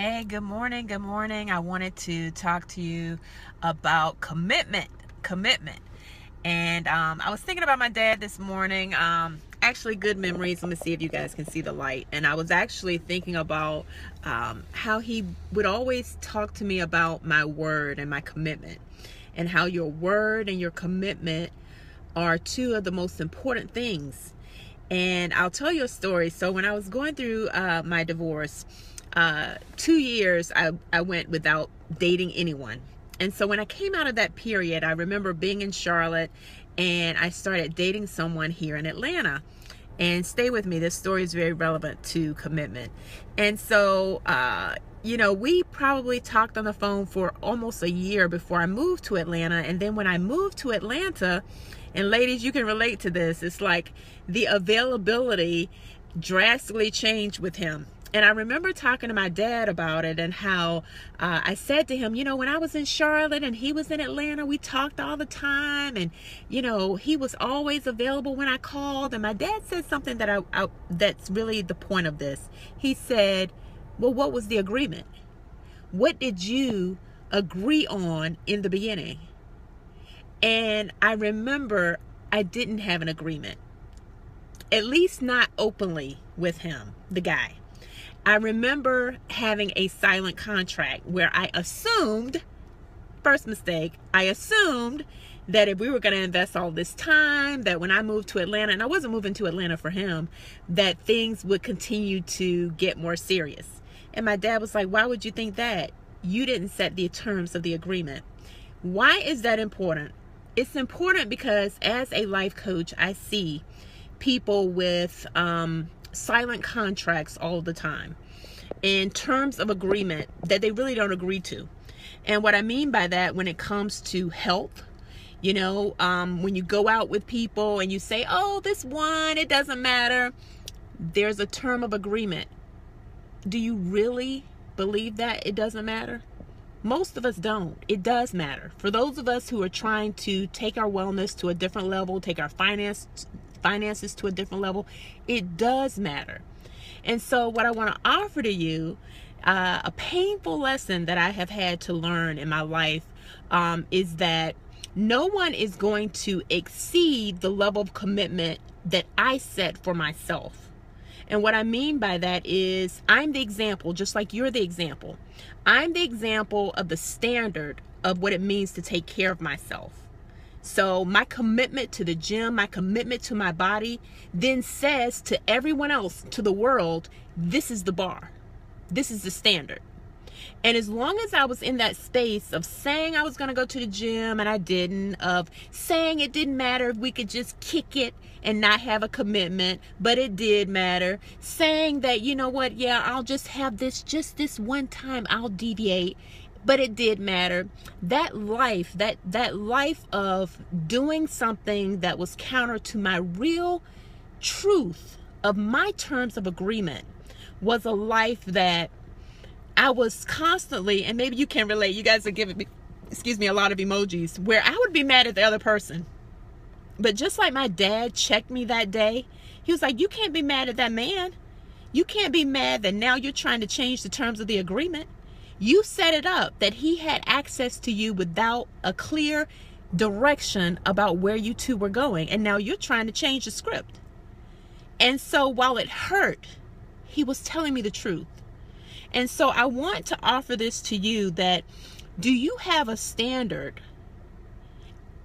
Hey, good morning. Good morning. I wanted to talk to you about commitment. And I was thinking about my dad this morning. Actually, good memories. Let me see if you guys can see the light. And I was actually thinking about how he would always talk to me about my word and my commitment, and how your word and your commitment are two of the most important things. And I'll tell you a story. So when I was going through my divorce, 2 years I went without dating anyone. And so when I came out of that period, I remember being in Charlotte and I started dating someone here in Atlanta. And stay with me, this story is very relevant to commitment. And so we probably talked on the phone for almost a year before I moved to Atlanta. And then when I moved to Atlanta, and ladies, you can relate to this, it's like the availability drastically changed with him. And I remember talking to my dad about it, and how I said to him, when I was in Charlotte and he was in Atlanta, we talked all the time, and he was always available when I called. And my dad said something that that's really the point of this. He said, well, what was the agreement? What did you agree on in the beginning? And I remember I didn't have an agreement, at least not openly with him, the guy. I remember having a silent contract where I assumed, first mistake, I assumed that if we were going to invest all this time, that when I moved to Atlanta, and I wasn't moving to Atlanta for him, that things would continue to get more serious. And my dad was like, why would you think that? You didn't set the terms of the agreement. Why is that important? It's important because as a life coach, I see people with silent contracts all the time in terms of agreement that they really don't agree to. And what I mean by that, when it comes to health, when you go out with people and you say, oh, this one, it doesn't matter, there's a term of agreement. Do you really believe that it doesn't matter? Most of us don't. It does matter. For those of us who are trying to take our wellness to a different level, take our finances to a different level, it does matter. And so what I want to offer to you, a painful lesson that I have had to learn in my life, is that no one is going to exceed the level of commitment that I set for myself. And what I mean by that is I'm the example, just like you're the example. I'm the example of the standard of what it means to take care of myself. So my commitment to the gym, my commitment to my body, then says to everyone else, to the world, this is the bar. This is the standard. And as long as I was in that space of saying I was going to go to the gym and I didn't, of saying it didn't matter if we could just kick it and not have a commitment, but it did matter, saying that, I'll just have this, just this one time, I'll deviate, but it did matter. That life, that life of doing something that was counter to my real truth of my terms of agreement was a life that I was constantly, and maybe you can relate, you guys are giving me, a lot of emojis, where I would be mad at the other person. But just like my dad checked me that day, he was like, you can't be mad at that man. You can't be mad that now you're trying to change the terms of the agreement. You set it up that he had access to you without a clear direction about where you two were going. And now you're trying to change the script. And so while it hurt, he was telling me the truth. And so I want to offer this to you, that do you have a standard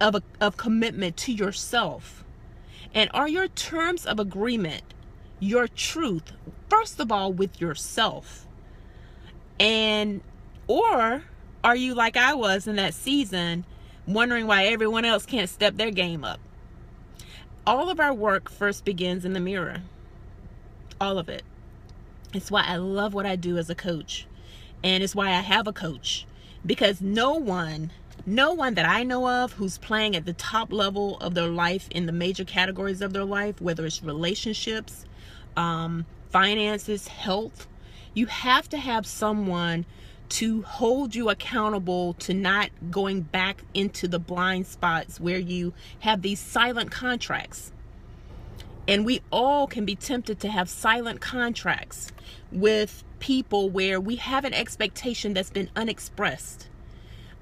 of commitment to yourself? And are your terms of agreement your truth, first of all, with yourself? Or are you like I was in that season, wondering why everyone else can't step their game up? All of our work first begins in the mirror. All of it. It's why I love what I do as a coach. And it's why I have a coach. Because no one that I know of who's playing at the top level of their life in the major categories of their life, whether it's relationships, finances, health, you have to have someone to hold you accountable to not going back into the blind spots where you have these silent contracts. And we all can be tempted to have silent contracts with people where we have an expectation that's been unexpressed.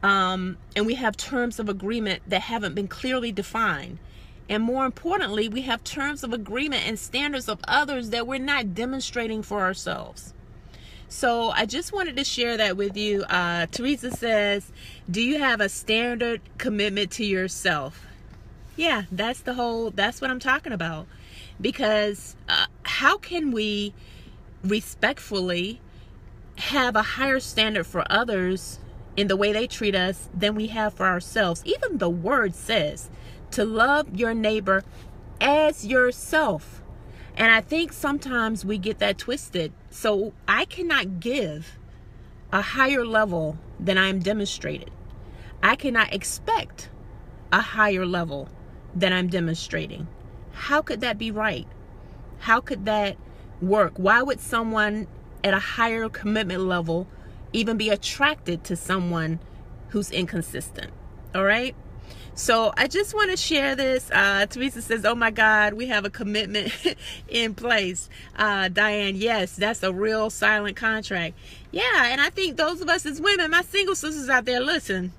And we have terms of agreement that haven't been clearly defined. And more importantly, we have terms of agreement and standards of others that we're not demonstrating for ourselves. So I just wanted to share that with you. Teresa says, do you have a standard commitment to yourself? Yeah, that's what I'm talking about. Because how can we respectfully have a higher standard for others in the way they treat us than we have for ourselves? Even the word says to love your neighbor as yourself. And I think sometimes we get that twisted. So I cannot give a higher level than I am demonstrated. I cannot expect a higher level than I'm demonstrating. How could that be right? How could that work? Why would someone at a higher commitment level even be attracted to someone who's inconsistent? All right. So I just want to share this. Teresa says, oh my God, we have a commitment in place. Diane, yes, that's a real silent contract. Yeah. And I think those of us as women, my single sisters out there, listen,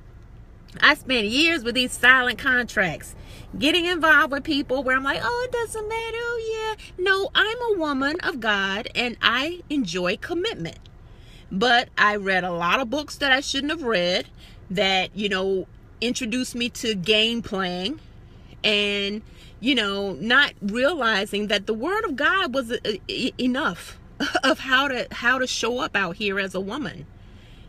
I spent years with these silent contracts, getting involved with people where I'm like, oh, it doesn't matter. Oh, yeah. No, I'm a woman of God and I enjoy commitment. But I read a lot of books that I shouldn't have read that, introduced me to game playing and, not realizing that the Word of God was enough of how to show up out here as a woman.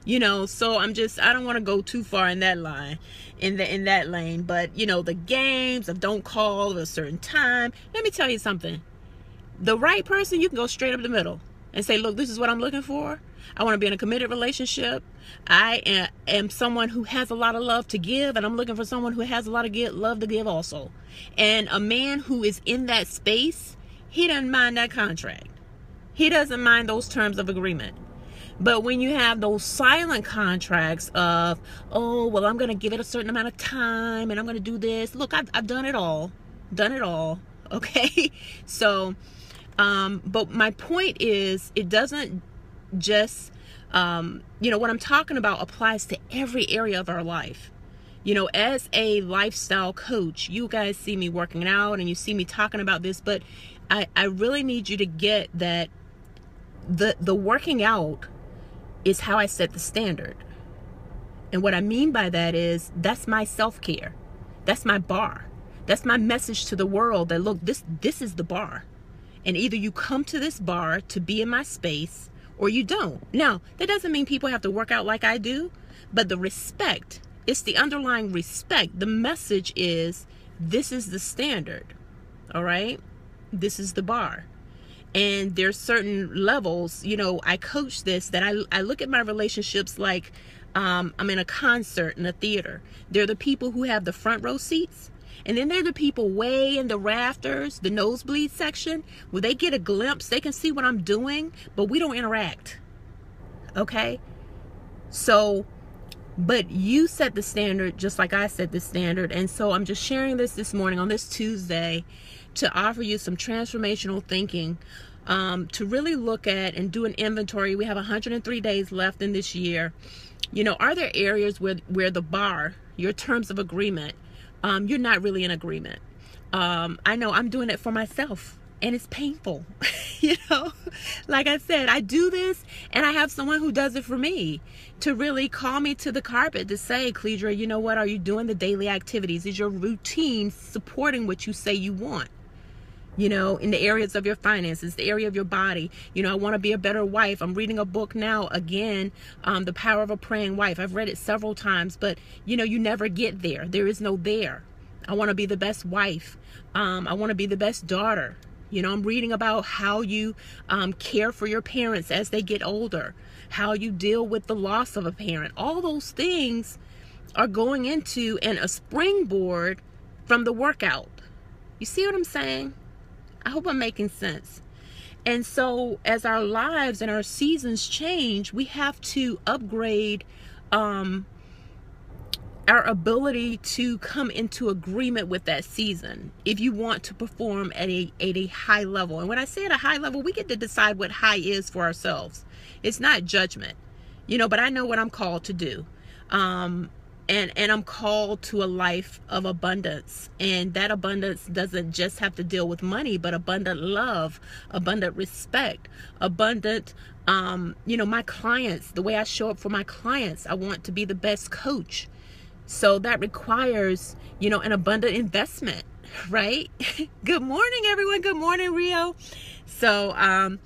So I don't want to go too far in that line, in that lane, but the games of don't call at a certain time. Let me tell you something. The right person, you can go straight up the middle and say, look, this is what I'm looking for. I want to be in a committed relationship. I am someone who has a lot of love to give, and I'm looking for someone who has a lot of love to give also. And a man who is in that space, he doesn't mind that contract. He doesn't mind those terms of agreement. But when you have those silent contracts of, oh, well, I'm going to give it a certain amount of time and I'm going to do this. Look, I've done it all. Okay. So, but my point is, it doesn't just, what I'm talking about applies to every area of our life. As a lifestyle coach, you guys see me working out and you see me talking about this, but I really need you to get that the working out is how I set the standard. And what I mean by that is, that's my self-care. That's my bar. That's my message to the world that, look, this is the bar. And either you come to this bar to be in my space or you don't. Now, that doesn't mean people have to work out like I do, but the respect, it's the underlying respect. The message is, this is the standard. All right? This is the bar. And there's certain levels, I coach this, that I look at my relationships like I'm in a concert in a theater. They're the people who have the front row seats. And then they're the people way in the rafters, the nosebleed section, where they get a glimpse. They can see what I'm doing, but we don't interact. Okay? So, but you set the standard just like I set the standard. And so I'm just sharing this morning on this Tuesday to offer you some transformational thinking, to really look at and do an inventory. We have 103 days left in this year. Are there areas where the bar, your terms of agreement, you're not really in agreement? I know I'm doing it for myself and it's painful. Like I said, I do this and I have someone who does it for me to really call me to the carpet to say, Cledra, you know what? Are you doing the daily activities? Is your routine supporting what you say you want? In the areas of your finances, the area of your body. I want to be a better wife. I'm reading a book now, again, The Power of a Praying Wife. I've read it several times, but you never get there. There is no there. I want to be the best wife. I want to be the best daughter. I'm reading about how you care for your parents as they get older, how you deal with the loss of a parent. All those things are going into a springboard from the workout. You see what I'm saying? I hope I'm making sense. And so as our lives and our seasons change, we have to upgrade our our ability to come into agreement with that season if you want to perform at a high level. And when I say at a high level, we get to decide what high is for ourselves. It's not judgment, but I know what I'm called to do. And I'm called to a life of abundance. And that abundance doesn't just have to deal with money, but abundant love, abundant respect, abundant, my clients, the way I show up for my clients. I want to be the best coach. So that requires, an abundant investment, right? Good morning, everyone. Good morning, Rio. So,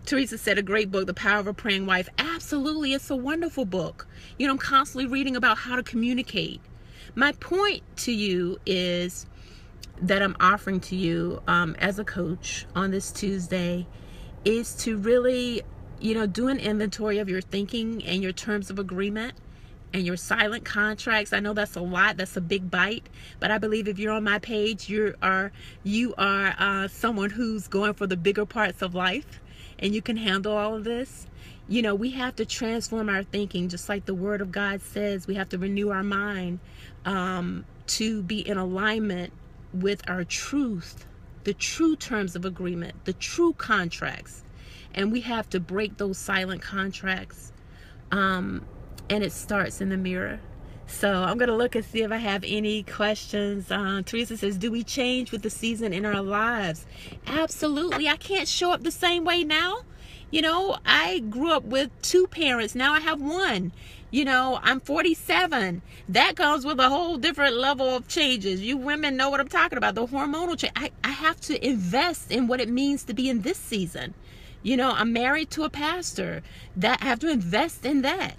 Teresa said, a great book, The Power of a Praying Wife. Absolutely. It's a wonderful book. I'm constantly reading about how to communicate. My point to you is that I'm offering to you as a coach on this Tuesday is to really, do an inventory of your thinking and your terms of agreement and your silent contracts. I know that's a lot. That's a big bite. But I believe if you're on my page, you are someone who's going for the bigger parts of life. And you can handle all of this. We have to transform our thinking, just like the Word of God says. We have to renew our mind to be in alignment with our truth, the true terms of agreement, the true contracts. And we have to break those silent contracts. And it starts in the mirror. So I'm going to look and see if I have any questions. Teresa says, do we change with the season in our lives? Absolutely. I can't show up the same way now. I grew up with 2 parents. Now I have 1. I'm 47. That comes with a whole different level of changes. You women know what I'm talking about. The hormonal change. I have to invest in what it means to be in this season. I'm married to a pastor. That I have to invest in that.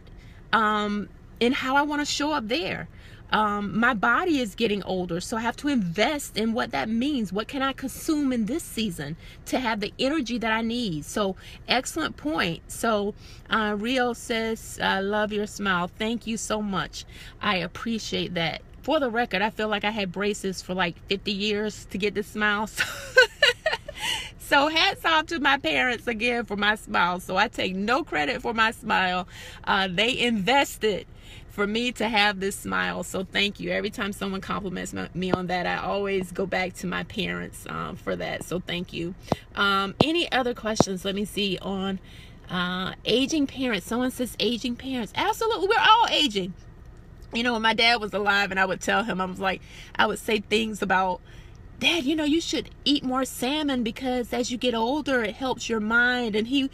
In how I want to show up there. My body is getting older, so I have to invest in what that means. What can I consume in this season to have the energy that I need? So, excellent point. So, Rio says, I love your smile. Thank you so much. I appreciate that. For the record, I feel like I had braces for like 50 years to get this smile. So hats off to my parents again for my smile. So I take no credit for my smile. They invested for me to have this smile. So thank you. Every time someone compliments me on that, I always go back to my parents for that. So thank you. Any other questions? Let me see on aging parents. Someone says aging parents. Absolutely. We're all aging. When my dad was alive and I would tell him, I would say things about, Dad, you should eat more salmon because as you get older, it helps your mind. And he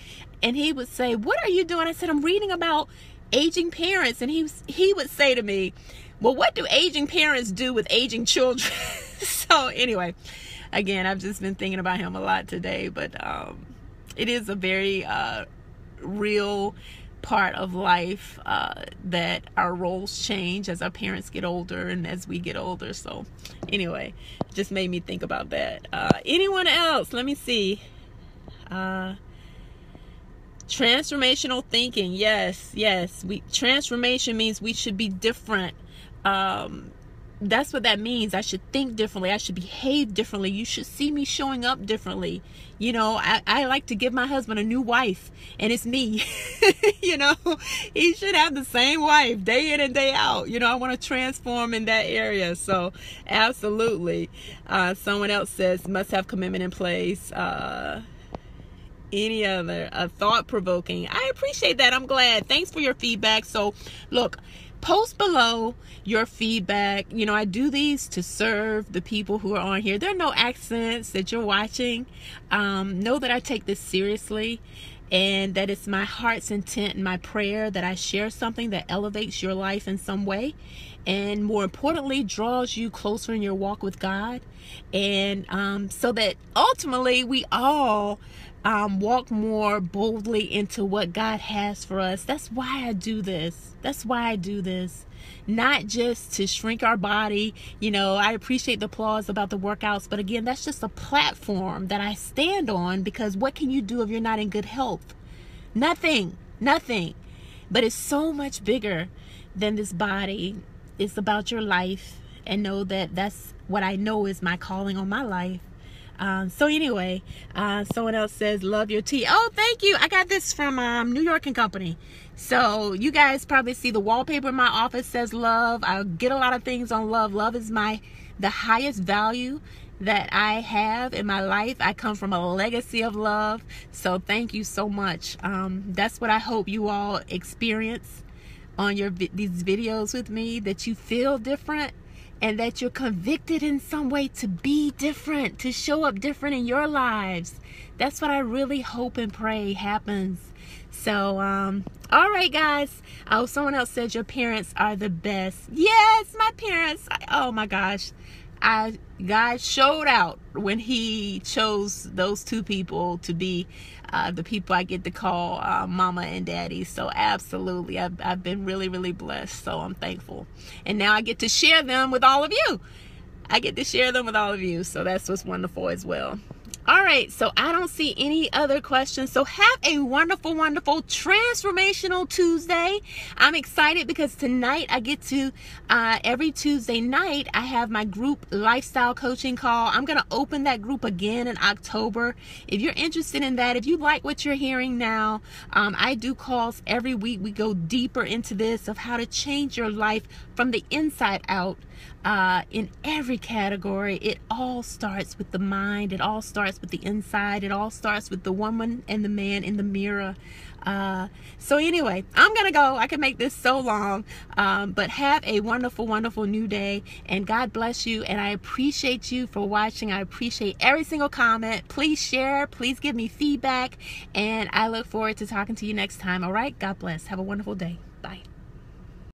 would say, what are you doing? I said, I'm reading about aging parents. And he would say to me, well, what do aging parents do with aging children? So anyway, again, I've just been thinking about him a lot today, but it is a very real part of life that our roles change as our parents get older and as we get older. So anyway, it just made me think about that. Anyone else? Let me see. Transformational thinking. Yes. Transformation means we should be different. That's what that means. I should think differently. I should behave differently. You should see me showing up differently. I like to give my husband a new wife, and it's me. He should have the same wife day in and day out. I want to transform in that area. So absolutely. Someone else says must have commitment in place. Any other thought-provoking? I appreciate that. I'm glad. Thanks for your feedback. So look, post below your feedback. I do these to serve the people who are on here. There are no accidents that you're watching. Know that I take this seriously and that it's my heart's intent and my prayer that I share something that elevates your life in some way, and more importantly, draws you closer in your walk with God, and so that ultimately we all walk more boldly into what God has for us. That's why I do this. Not just to shrink our body. I appreciate the applause about the workouts, but again, that's just a platform that I stand on, because what can you do if you're not in good health? Nothing. But it's so much bigger than this body. It's about your life, and know that that's what I know is my calling on my life. So anyway, someone else says, love your tea. Oh, thank you. I got this from New York and Company. So you guys probably see the wallpaper in my office says love. I get a lot of things on love. Love is the highest value that I have in my life. I come from a legacy of love. So thank you so much. That's what I hope you all experience on these videos with me, that you feel different and that you're convicted in some way to be different, to show up different in your lives. That's what I really hope and pray happens. So, all right, guys. Oh, someone else said your parents are the best. Yes, my parents. Oh my gosh. God showed out when he chose those two people to be the people I get to call mama and daddy. So absolutely, I've been really, really blessed. So I'm thankful. And now I get to share them with all of you. So that's what's wonderful as well. All right, so I don't see any other questions. So have a wonderful, wonderful transformational Tuesday. I'm excited because tonight I get to, every Tuesday night, I have my group lifestyle coaching call. I'm going to open that group again in October. If you're interested in that, if you like what you're hearing now, I do calls every week. We go deeper into this of how to change your life from the inside out. In every category. It all starts with the mind. It all starts with the inside. It all starts with the woman and the man in the mirror. So anyway, I'm gonna go. I can make this so long, but have a wonderful, wonderful new day, and God bless you. And I appreciate you for watching. I appreciate every single comment. Please share, please give me feedback, and I look forward to talking to you next time. All right, God bless. Have a wonderful day.